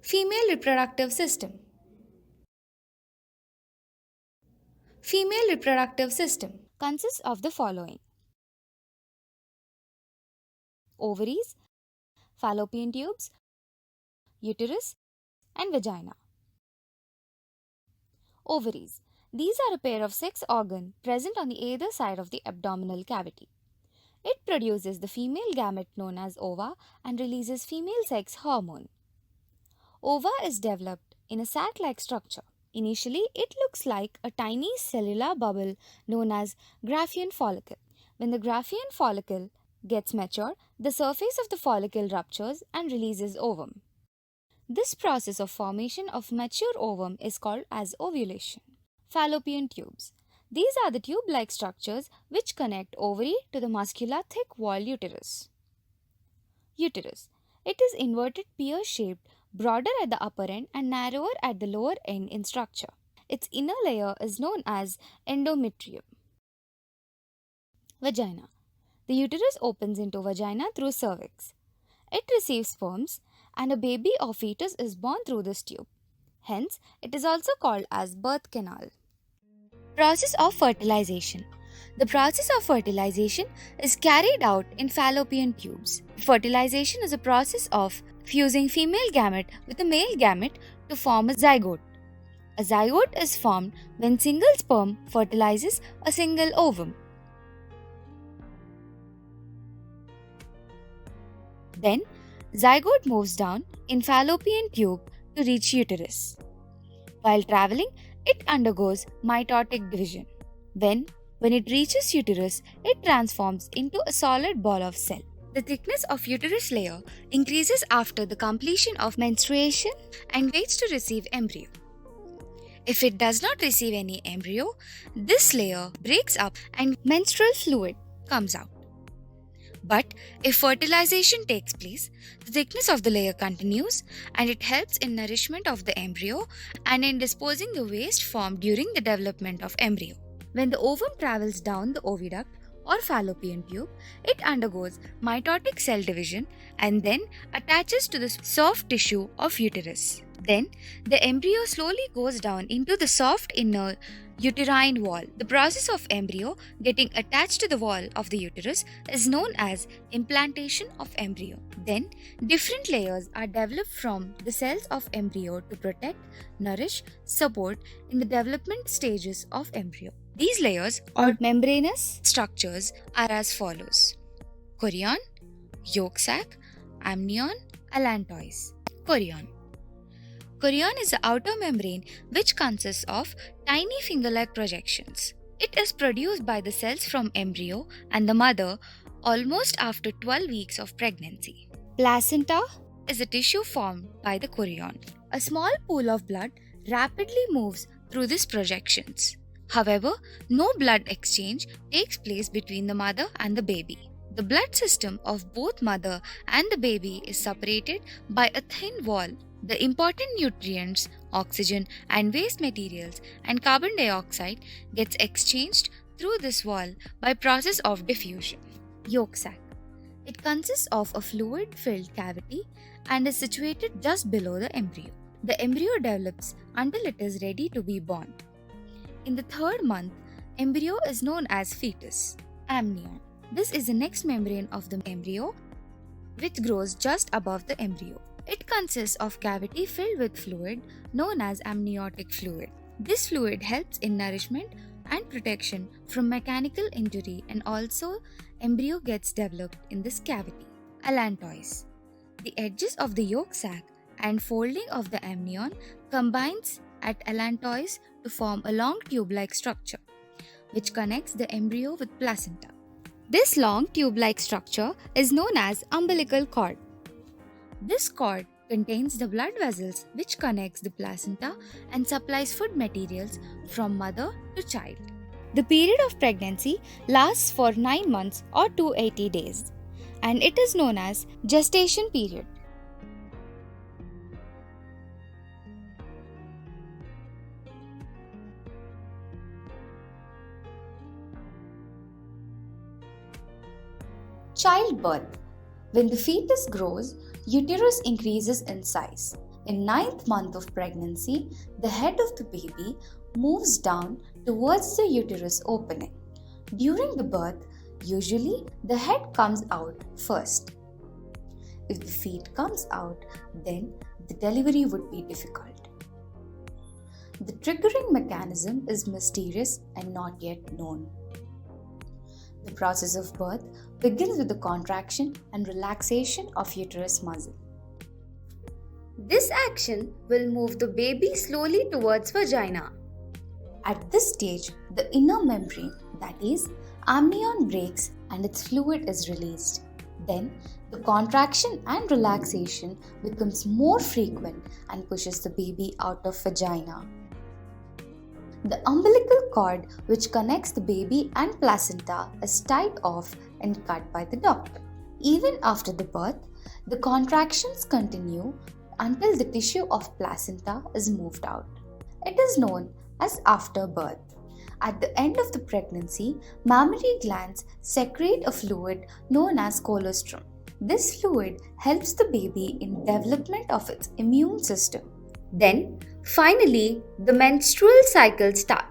Female reproductive system. Female reproductive system consists of the following: ovaries, fallopian tubes, uterus, and vagina. Ovaries. These are a pair of sex organs present on the either side of the abdominal cavity. It produces the female gamete known as ova and releases female sex hormone. Ova is developed in a sac-like structure. Initially, it looks like a tiny cellular bubble known as Graafian follicle. When the Graafian follicle gets mature, the surface of the follicle ruptures and releases ovum. This process of formation of mature ovum is called as ovulation. Fallopian tubes. These are the tube-like structures which connect ovary to the muscular thick-walled uterus. Uterus. It is inverted pear-shaped, broader at the upper end and narrower at the lower end in structure. Its inner layer is known as endometrium. Vagina. The uterus opens into vagina through cervix. It receives sperms and a baby or fetus is born through this tube. Hence, it is also called as birth canal. Process of fertilization. The process of fertilization is carried out in fallopian tubes. Fertilization is a process of fusing female gamete with a male gamete to form a zygote. A zygote is formed when single sperm fertilizes a single ovum. Then, zygote moves down in fallopian tube to reach uterus. While traveling, it undergoes mitotic division. When it reaches uterus, it transforms into a solid ball of cell. The thickness of uterus layer increases after the completion of menstruation and waits to receive embryo. If it does not receive any embryo, this layer breaks up and menstrual fluid comes out. But if fertilization takes place, the thickness of the layer continues and it helps in nourishment of the embryo and in disposing the waste formed during the development of embryo. When the ovum travels down the oviduct or fallopian tube, it undergoes mitotic cell division and then attaches to the soft tissue of uterus. Then, the embryo slowly goes down into the soft inner uterine wall. The process of embryo getting attached to the wall of the uterus is known as implantation of embryo. Then, different layers are developed from the cells of embryo to protect, nourish, support in the development stages of embryo. These layers or membranous structures are as follows: chorion, yolk sac, amnion, allantois. Chorion. Chorion is the outer membrane which consists of tiny finger-like projections. It is produced by the cells from embryo and the mother almost after 12 weeks of pregnancy. Placenta is a tissue formed by the chorion. A small pool of blood rapidly moves through these projections. However, no blood exchange takes place between the mother and the baby. The blood system of both mother and the baby is separated by a thin wall. The important nutrients, oxygen and waste materials and carbon dioxide gets exchanged through this wall by process of diffusion. Yolk sac. It consists of a fluid-filled cavity and is situated just below the embryo. The embryo develops until it is ready to be born. In the third month, embryo is known as fetus. Amnion. This is the next membrane of the embryo which grows just above the embryo. It consists of cavity filled with fluid known as amniotic fluid. This fluid helps in nourishment and protection from mechanical injury and also embryo gets developed in this cavity. Allantois. The edges of the yolk sac and folding of the amnion combines at allantois to form a long tube-like structure which connects the embryo with placenta. This long tube-like structure is known as umbilical cord. This cord contains the blood vessels which connects the placenta and supplies food materials from mother to child. The period of pregnancy lasts for 9 months or 280 days and it is known as gestation period. Childbirth. When the fetus grows, uterus increases in size. In ninth month of pregnancy, the head of the baby moves down towards the uterus opening. During the birth, usually the head comes out first. If the feet comes out, then the delivery would be difficult. The triggering mechanism is mysterious and not yet known. The process of birth begins with the contraction and relaxation of uterus muscle. This action will move the baby slowly towards vagina. At this stage, the inner membrane, that is, amnion, breaks and its fluid is released. Then, the contraction and relaxation becomes more frequent and pushes the baby out of vagina. The umbilical cord which connects the baby and placenta is tied off and cut by the doctor. Even after the birth, the contractions continue until the tissue of placenta is moved out. It is known as afterbirth. At the end of the pregnancy, mammary glands secrete a fluid known as colostrum. This fluid helps the baby in development of its immune system. Then, finally, the menstrual cycle starts.